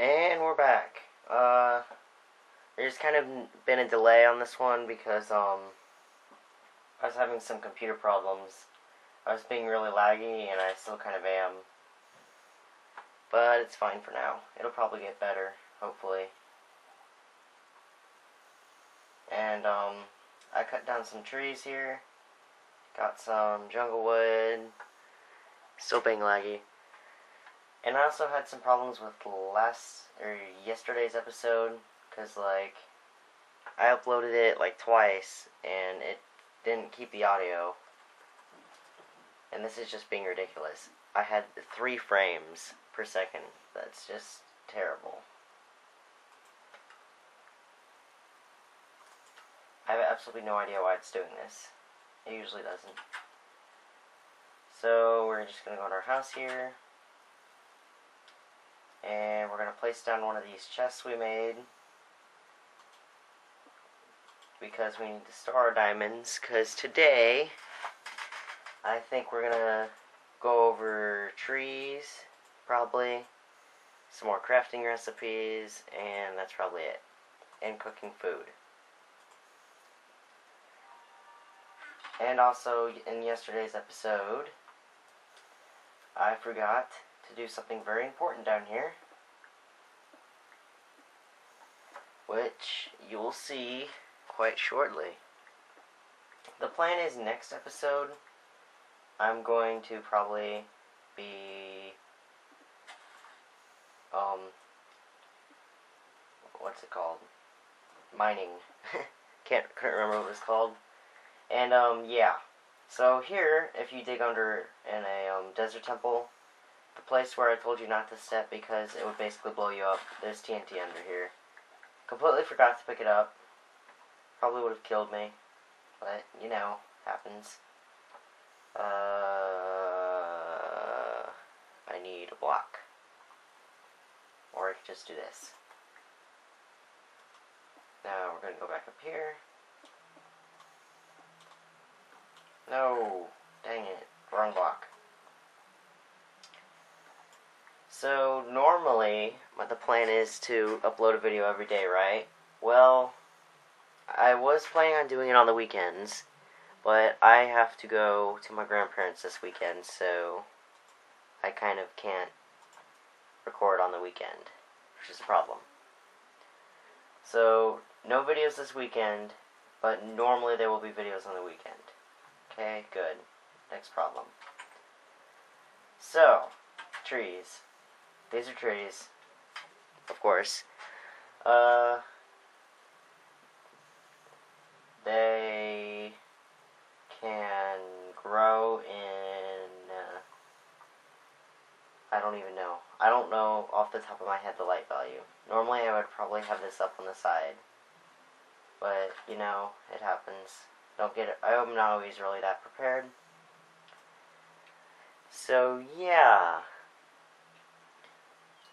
And we're back. There's kind of been a delay on this one because I was having some computer problems. I was being really laggy, and I still kind of am. But it's fine for now. It'll probably get better, hopefully. And I cut down some trees here. Got some jungle wood. Still being laggy. And I also had some problems with yesterday's episode, because like I uploaded it like twice and it didn't keep the audio. And this is just being ridiculous. I had 3 frames per second. That's just terrible. I have absolutely no idea why it's doing this. It usually doesn't. So we're just going to go to our house here. And we're going to place down one of these chests we made. Because we need to store our diamonds. Because today, I think we're going to go over trees, probably. Some more crafting recipes, and that's probably it. And cooking food. And also, in yesterday's episode, I forgot to do something very important down here, which you will see quite shortly. The plan is next episode, I'm going to probably be, what's it called? Mining. Couldn't remember what it was called. And, yeah. So here, if you dig under in a desert temple, the place where I told you not to step because it would basically blow you up, there's TNT under here. Completely forgot to pick it up. Probably would have killed me. But, you know, happens. I need a block. Or I could just do this. Now we're going to go back up here. No, dang it, wrong block. So normally, the plan is to upload a video every day, right? Well, I was planning on doing it on the weekends, but I have to go to my grandparents this weekend, so I kind of can't record on the weekend, which is a problem. So, no videos this weekend, but normally there will be videos on the weekend. Okay, good. Next problem. So, trees. These are trees, of course. They can grow in, I don't even know. I don't know off the top of my head the light value. Normally I would probably have this up on the side. But, you know, it happens. Don't get it. I'm not always really that prepared. So, yeah.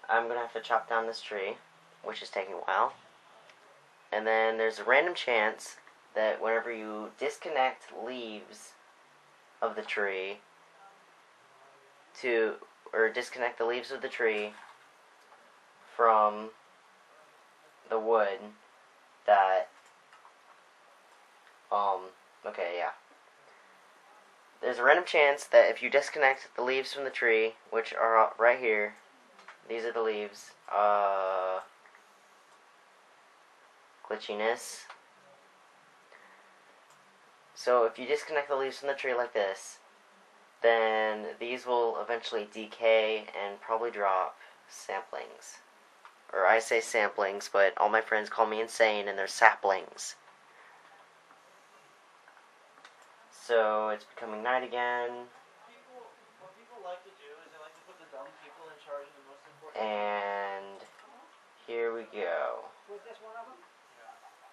I'm going to have to chop down this tree, which is taking a while. And then there's a random chance that whenever you disconnect leaves of the tree or disconnect the leaves of the tree from the wood, that, okay, yeah. There's a random chance that if you disconnect the leaves from the tree, which are right here, these are the leaves, glitchiness. So if you disconnect the leaves from the tree like this, then these will eventually decay and probably drop saplings. Or I say samplings, but all my friends call me insane and they're saplings. So it's becoming night again. What people like to do is they like to put the dumb people in charge of the most important. And here we go. Was this one of them?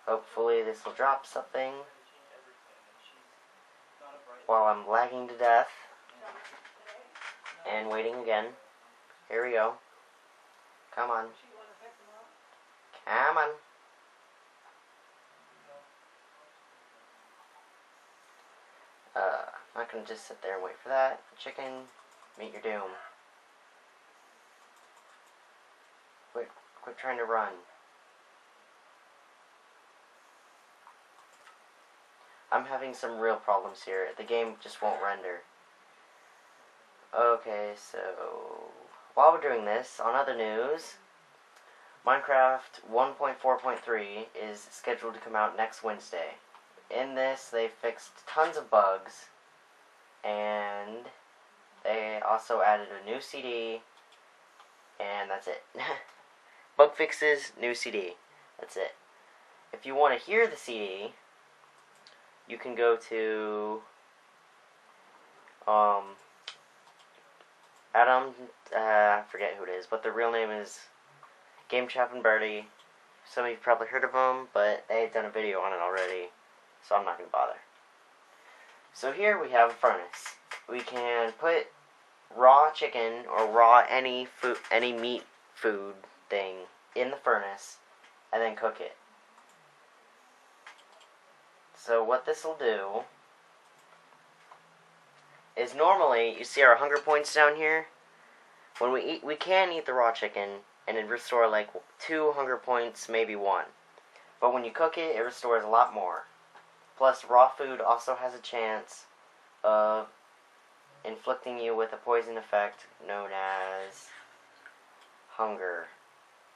Hopefully this will drop something. While I'm lagging to death. And waiting again. Here we go. Come on. Come on. I'm not going to just sit there and wait for that. Chicken, meet your doom. Quit trying to run. I'm having some real problems here. The game just won't render. Okay, so while we're doing this, on other news, Minecraft 1.4.3 is scheduled to come out next Wednesday. In this, they fixed tons of bugs, and they also added a new CD, and that's it. Bug fixes, new CD. That's it. If you want to hear the CD, you can go to Adam, I forget who it is, but the real name is Game Chap and Birdie. Some of you probably heard of them, but they had done a video on it already, so I'm not going to bother. So here we have a furnace. We can put raw chicken or raw any meat food thing in the furnace and then cook it. So what this will do is, normally you see our hunger points down here. When we eat, we can eat the raw chicken and it restores like 2 hunger points, maybe 1. But when you cook it, it restores a lot more. Plus, raw food also has a chance of inflicting you with a poison effect known as hunger,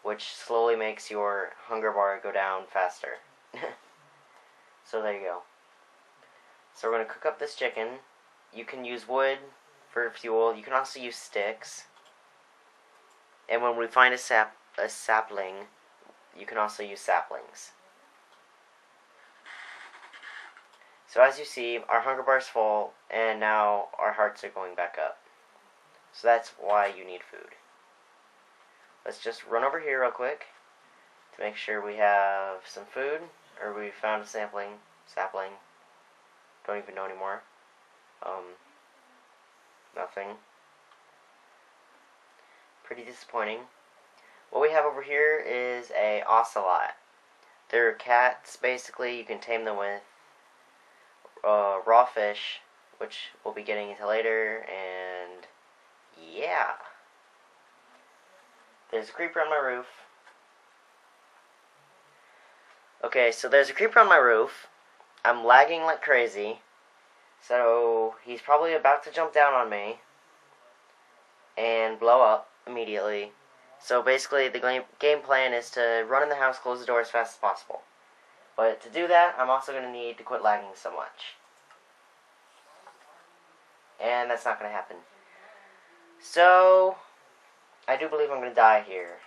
which slowly makes your hunger bar go down faster. So there you go. So we're going to cook up this chicken. You can use wood for fuel. You can also use sticks. And when we find a sapling, you can also use saplings. So as you see, our hunger bar is full, and now our hearts are going back up. So that's why you need food. Let's just run over here real quick to make sure we have some food, or we found a sapling. Don't even know anymore. Nothing. Pretty disappointing. What we have over here is a ocelot. They're cats, basically. You can tame them with raw fish, which we'll be getting into later, and yeah. There's a creeper on my roof. Okay, so there's a creeper on my roof. I'm lagging like crazy, so he's probably about to jump down on me and blow up immediately. So basically, the game plan is to run in the house, close the door as fast as possible. But to do that, I'm also going to need to quit lagging so much. And that's not going to happen. So, I do believe I'm going to die here.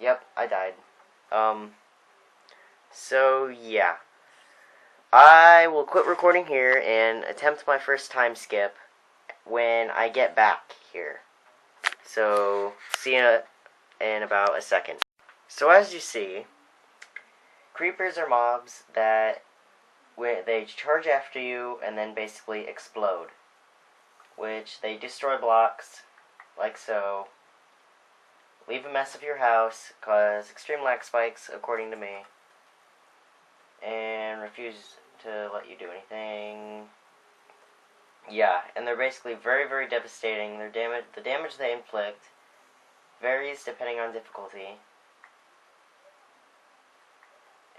Yep, I died. So yeah. I will quit recording here and attempt my first time skip when I get back here. So, see you in about a second. So as you see, creepers are mobs that they charge after you and then basically explode, which they destroy blocks, like so, leave a mess of your house, cause extreme lag spikes, according to me, and refuse to let you do anything. Yeah, and they're basically very, very devastating. The damage they inflict varies depending on difficulty.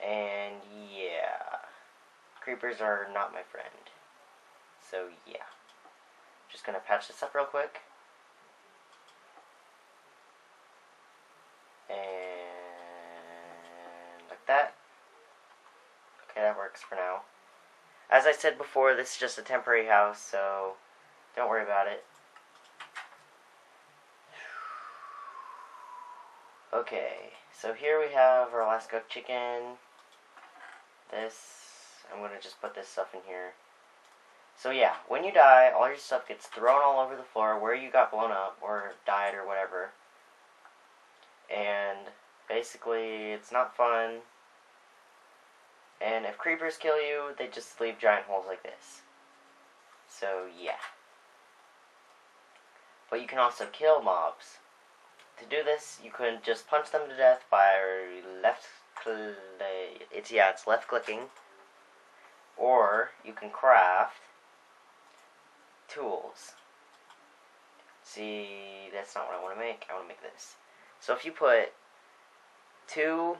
And yeah, creepers are not my friend. So yeah, just gonna patch this up real quick. And like that. Okay, that works for now. As I said before, this is just a temporary house, so don't worry about it. Okay, so here we have our last cooked chicken. I'm going to just put this stuff in here. So yeah, when you die, all your stuff gets thrown all over the floor where you got blown up, or died, or whatever. And basically, it's not fun. And if creepers kill you, they just leave giant holes like this. So yeah. But you can also kill mobs. To do this, you can just punch them to death by it's left clicking. Or you can craft tools. See, that's not what I want to make. I want to make this. So if you put two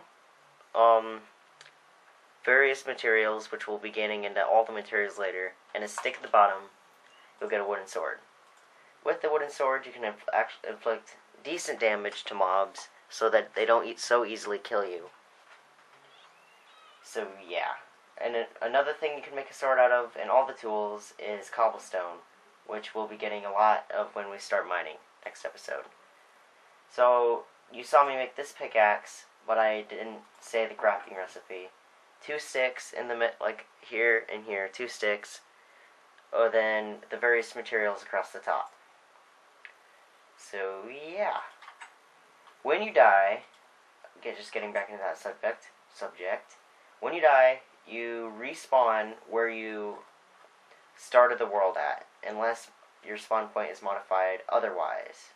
various materials, which we'll be getting into all the materials later, and a stick at the bottom, you'll get a wooden sword. With the wooden sword, you can actually inflict decent damage to mobs so that they don't so easily kill you. So yeah. And another thing you can make a sword out of, and all the tools, is cobblestone, which we'll be getting a lot of when we start mining next episode. So you saw me make this pickaxe, but I didn't say the crafting recipe. 2 sticks in the like here and here, 2 sticks. Oh, then the various materials across the top. So yeah. When you die, just getting back into that subject. When you die, you respawn where you started the world at, unless your spawn point is modified otherwise,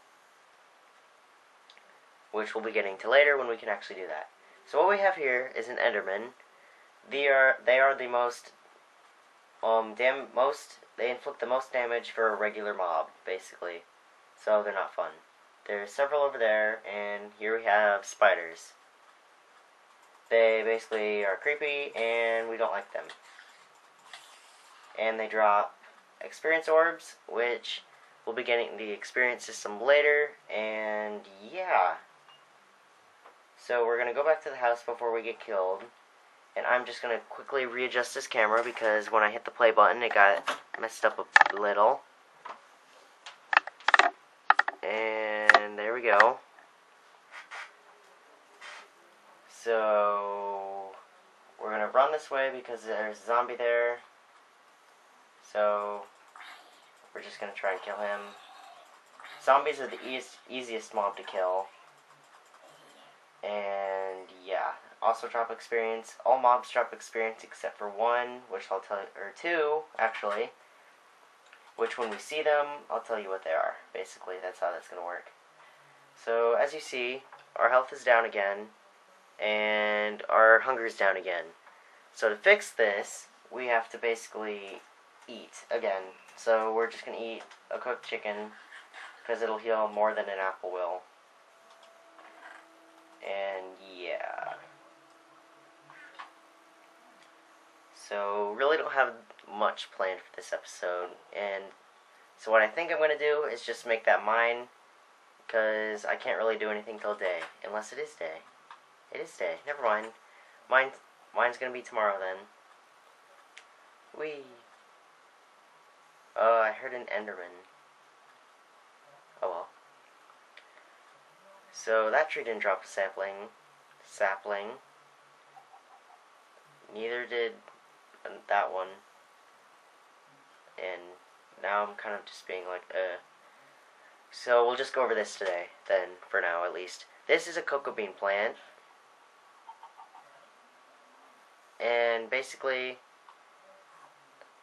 which we'll be getting to later when we can actually do that. So what we have here is an Enderman. They are the most they inflict the most damage for a regular mob, basically. So they're not fun. There's several over there, and here we have spiders. They basically are creepy, and we don't like them. And they drop experience orbs, which we'll be getting the experience system later, and yeah. So we're going to go back to the house before we get killed, and I'm just going to quickly readjust this camera because when I hit the play button it got messed up a little. And there we go. So we're going to run this way because there's a zombie there. So we're just going to try and kill him. Zombies are the easiest mob to kill. And yeah, also drop experience. All mobs drop experience except for one, which I'll tell you, or two actually. Which when we see them, I'll tell you what they are. Basically, that's how that's going to work. So as you see, our health is down again, and our hunger is down again. So to fix this, we have to basically eat again. So we're just going to eat a cooked chicken because it'll heal more than an apple will. And yeah. So really don't have much planned for this episode. And so what I think I'm going to do is just make that mine, because I can't really do anything till day. Unless it is day. It is day. Never mind. Mine's going to be tomorrow then. Whee. I heard an Enderman. Oh well. So that tree didn't drop a sapling. Neither did that one. And now I'm kind of just being like, So we'll just go over this today, then, for now at least. This is a cocoa bean plant. And basically,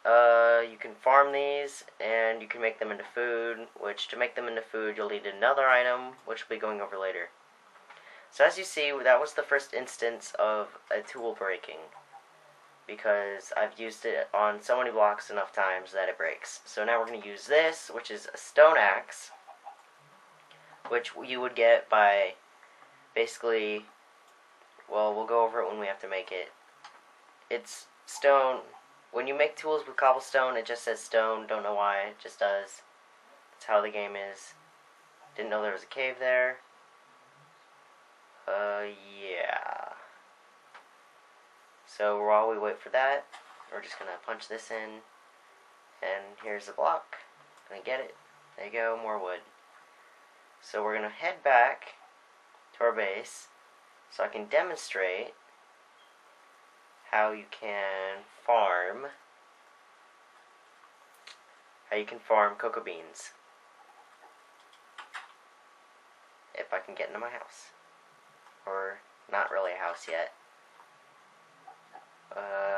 you can farm these, and you can make them into food, which to make them into food, you'll need another item, which we'll be going over later. So as you see, that was the first instance of a tool breaking, because I've used it on so many blocks enough times that it breaks. So now we're going to use this, which is a stone axe, which you would get by basically, well, we'll go over it when we have to make it. It's stone. When you make tools with cobblestone, it just says stone. Don't know why, it just does. That's how the game is. Didn't know there was a cave there. Yeah. So while we wait for that, we're just gonna punch this in. And here's the block. Gonna get it. There you go, more wood. So we're gonna head back to our base so I can demonstrate how you can farm cocoa beans. If I can get into my house. Or not really a house yet.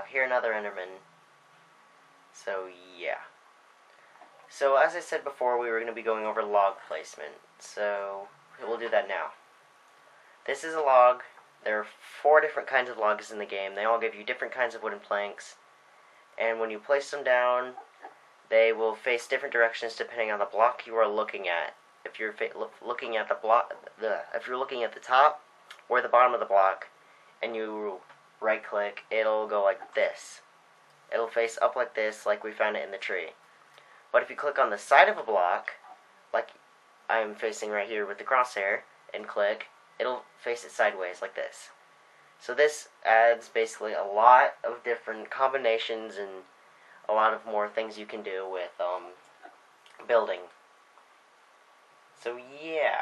Here another Enderman. So yeah. So as I said before, we were going to be going over log placement. So we'll do that now. This is a log. There are 4 different kinds of logs in the game. They all give you different kinds of wooden planks. And when you place them down, they will face different directions depending on the block you are looking at. if you're looking at the block, if you're looking at the top or the bottom of the block, and you right click, it'll go like this. It'll face up like this, like we found it in the tree. But if you click on the side of a block, like I'm facing right here with the crosshair, and click, it'll face it sideways like this. So this adds basically a lot of different combinations and a lot of more things you can do with building. So yeah.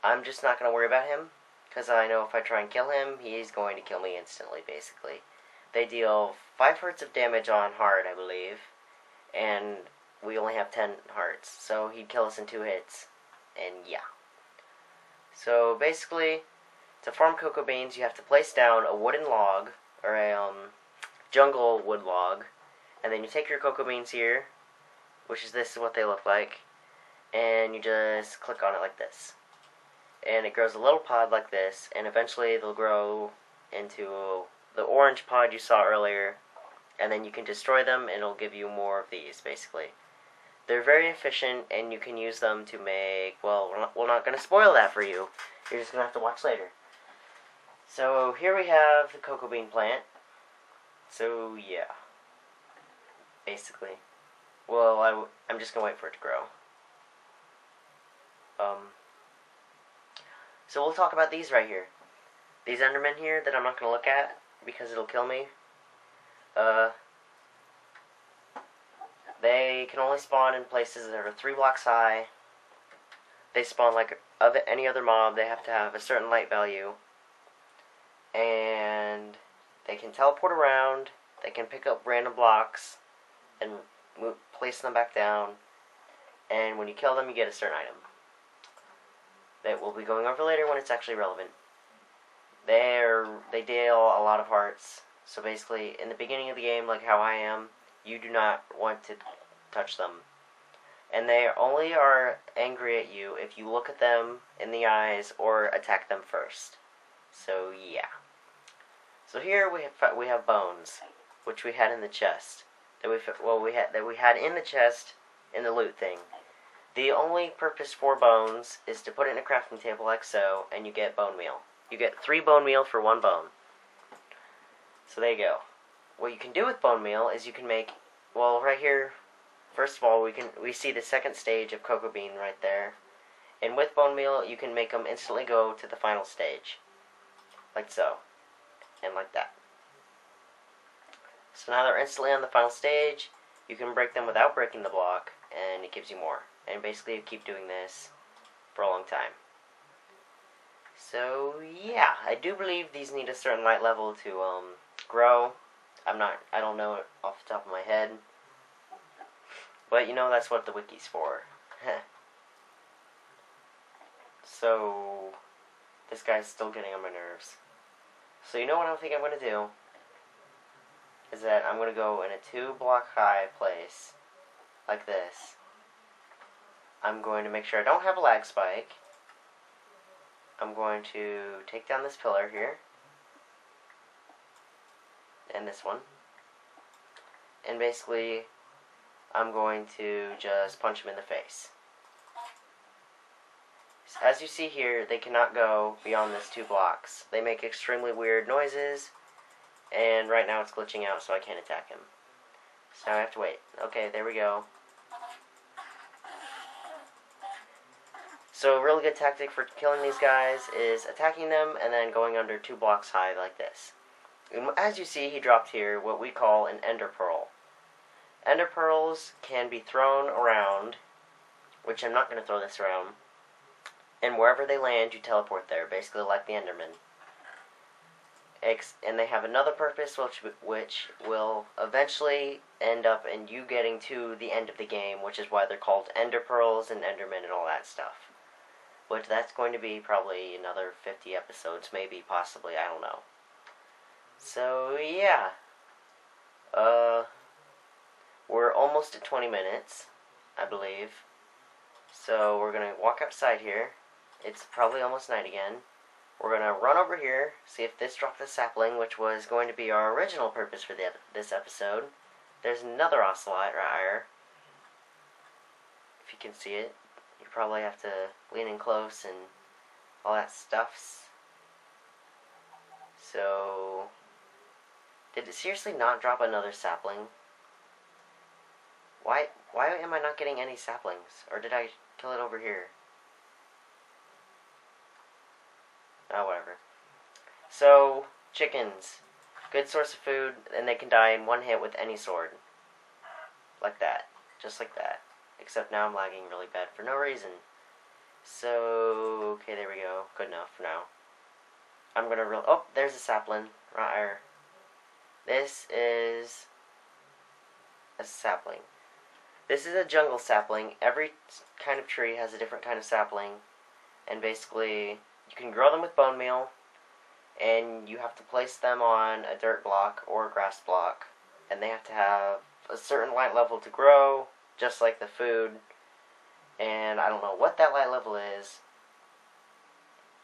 I'm just not going to worry about him, because I know if I try and kill him, he's going to kill me instantly, basically. They deal 5 hearts of damage on hard, I believe, and we only have 10 hearts, so he'd kill us in 2 hits, and yeah. So basically, to farm cocoa beans, you have to place down a wooden log, or a jungle wood log, and then you take your cocoa beans here, which is this is what they look like, and you just click on it like this. And it grows a little pod like this, and eventually they'll grow into the orange pod you saw earlier, and then you can destroy them and it'll give you more of these, basically. They're very efficient, and you can use them to make, well, we're not going to spoil that for you. You're just going to have to watch later. So here we have the cocoa bean plant. So yeah, basically. Well, I'm just going to wait for it to grow. So we'll talk about these right here. These Endermen here that I'm not going to look at because it'll kill me. They can only spawn in places that are 3 blocks high. They spawn like any other mob. They have to have a certain light value. And they can teleport around. They can pick up random blocks and place them back down. And when you kill them, you get a certain item that we'll be going over later when it's actually relevant. They deal a lot of hearts. So basically, in the beginning of the game, like how I am, you do not want to touch them. And they only are angry at you if you look at them in the eyes or attack them first. So yeah. So here we have bones, which we had in the chest. That we had in the chest in the loot thing. The only purpose for bones is to put it in a crafting table like so, and you get bone meal. You get 3 bone meal for 1 bone. So there you go. What you can do with bone meal is you can make, well, right here, first of all, we see the second stage of cocoa bean right there. And with bone meal, you can make them instantly go to the final stage. Like so. And like that. So now they're instantly on the final stage. You can break them without breaking the block, and it gives you more. And basically you keep doing this for a long time. So yeah, I do believe these need a certain light level to grow. I don't know it off the top of my head. But you know that's what the wiki's for. So this guy's still getting on my nerves. So you know what I think I'm going to do? Is that I'm going to go in a 2 block high place. Like this. I'm going to make sure I don't have a lag spike. I'm going to take down this pillar here. And this one. And basically, I'm going to just punch him in the face. As you see here, they cannot go beyond this 2 blocks. They make extremely weird noises. And right now it's glitching out, so I can't attack him. So I have to wait. Okay, there we go. So a really good tactic for killing these guys is attacking them and then going under 2 blocks high like this. And as you see, he dropped here what we call an ender pearl. Ender pearls can be thrown around, which I'm not going to throw this around. And wherever they land, you teleport there, basically like the Enderman. And they have another purpose, which will eventually end up in you getting to the end of the game, which is why they're called Ender Pearls and Endermen and all that stuff. Which that's going to be probably another 50 episodes, maybe, possibly, I don't know. So, yeah. We're almost at 20 minutes, I believe. So, we're going to walk outside here. It's probably almost night again. we're going to run over here, see if this dropped the sapling, which was going to be our original purpose for this episode. There's another ocelot right here. If you can see it, you probably have to lean in close and all that stuffs. So, did it seriously not drop another sapling? Why am I not getting any saplings? Or did I kill it over here? Oh, whatever. So, chickens. Good source of food, and they can die in one hit with any sword. Like that. Just like that. Except now I'm lagging really bad for no reason. So, okay, there we go. Good enough for now. I'm gonna oh, there's a sapling. Right here. This is a sapling. This is a jungle sapling. Every kind of tree has a different kind of sapling. And basically, you can grow them with bone meal. And you have to place them on a dirt block or a grass block. And they have to have a certain light level to grow, just like the food. And I don't know what that light level is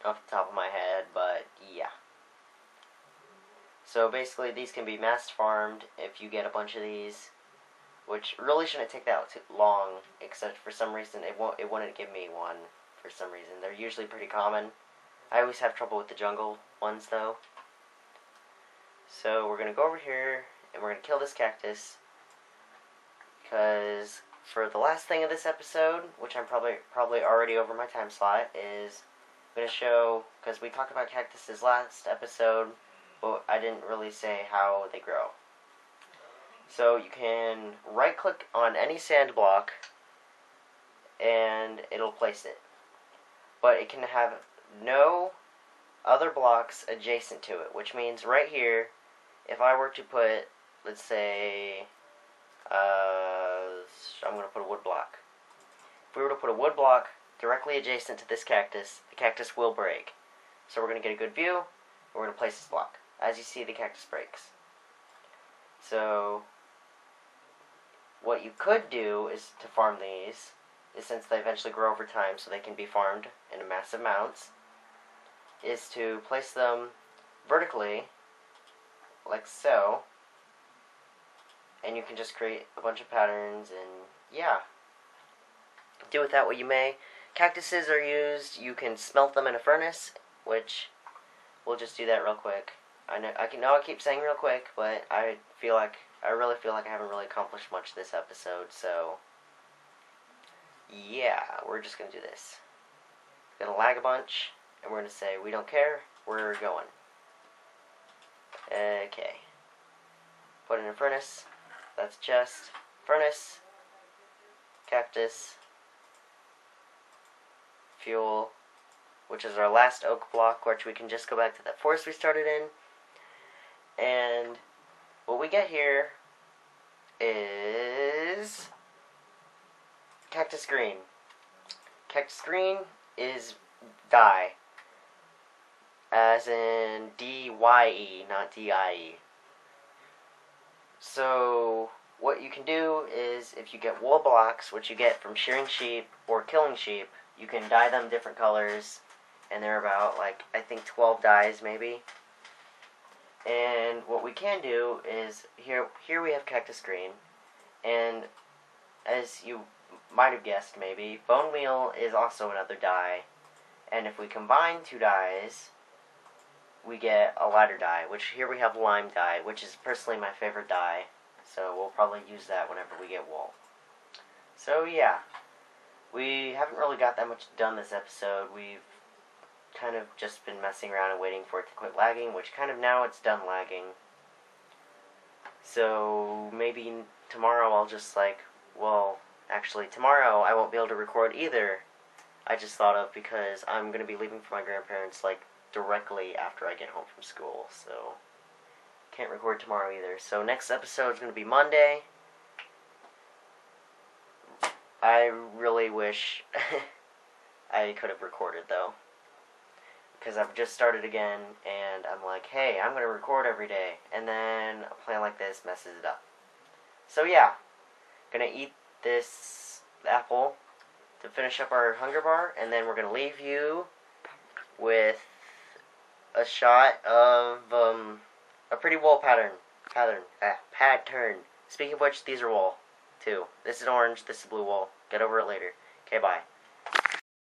off the top of my head, but yeah. So basically, these can be mass farmed if you get a bunch of these, which really shouldn't take that too long, except for some reason it wouldn't give me one for some reason. They're usually pretty common. I always have trouble with the jungle ones though. So we're gonna go over here and we're gonna kill this cactus, because for the last thing of this episode, which I'm probably already over my time slot, is I'm gonna show, because we talked about cactuses last episode, but I didn't really say how they grow. So you can right click on any sand block and it'll place it. But it can have no other blocks adjacent to it, which means right here, if I were to put, let's say, I'm going to put a wood block. If we were to put a wood block directly adjacent to this cactus, the cactus will break. So we're going to get a good view, and we're going to place this block. As you see, the cactus breaks. So, what you could do is to farm these, is since they eventually grow over time so they can be farmed in massive amounts, is to place them vertically, like so, and you can just create a bunch of patterns, and yeah. Do with that what you may. Cactuses are used, you can smelt them in a furnace, which we'll just do that real quick. I know I keep saying real quick, but I really feel like I haven't really accomplished much this episode, so yeah, we're just gonna do this. Gonna lag a bunch, and we're gonna say we don't care, we're going. Okay. Put it in a furnace. That's chest. Furnace. Cactus. Fuel. Which is our last oak block, which we can just go back to that forest we started in. And what we get here is cactus green. Cactus green is dye. As in D-Y-E, not D-I-E. So, what you can do is, if you get wool blocks, which you get from shearing sheep or killing sheep, you can dye them different colors, and they're about, like, I think 12 dyes, maybe. And what we can do is, here we have cactus green, and as you might have guessed, maybe, bone meal is also another dye, and if we combine two dyes, we get a lighter dye, which here we have lime dye, which is personally my favorite dye, so we'll probably use that whenever we get wool. So yeah, we haven't really got that much done this episode. We've kind of just been messing around and waiting for it to quit lagging, which kind of now it's done lagging. So maybe tomorrow I'll just actually tomorrow I won't be able to record either. I just thought of, because I'm going to be leaving for my grandparents directly after I get home from school, so can't record tomorrow either. So next episode is going to be Monday. I really wish I could have recorded though, because I've just started again and I'm like, hey, I'm going to record every day, and then a plan like this messes it up. So yeah, gonna eat this apple to finish up our hunger bar, and then we're going to leave you with a shot of a pretty wool pattern. Pattern. Speaking of which, these are wool too. This is orange. This is blue wool. Get over it later. Okay, bye.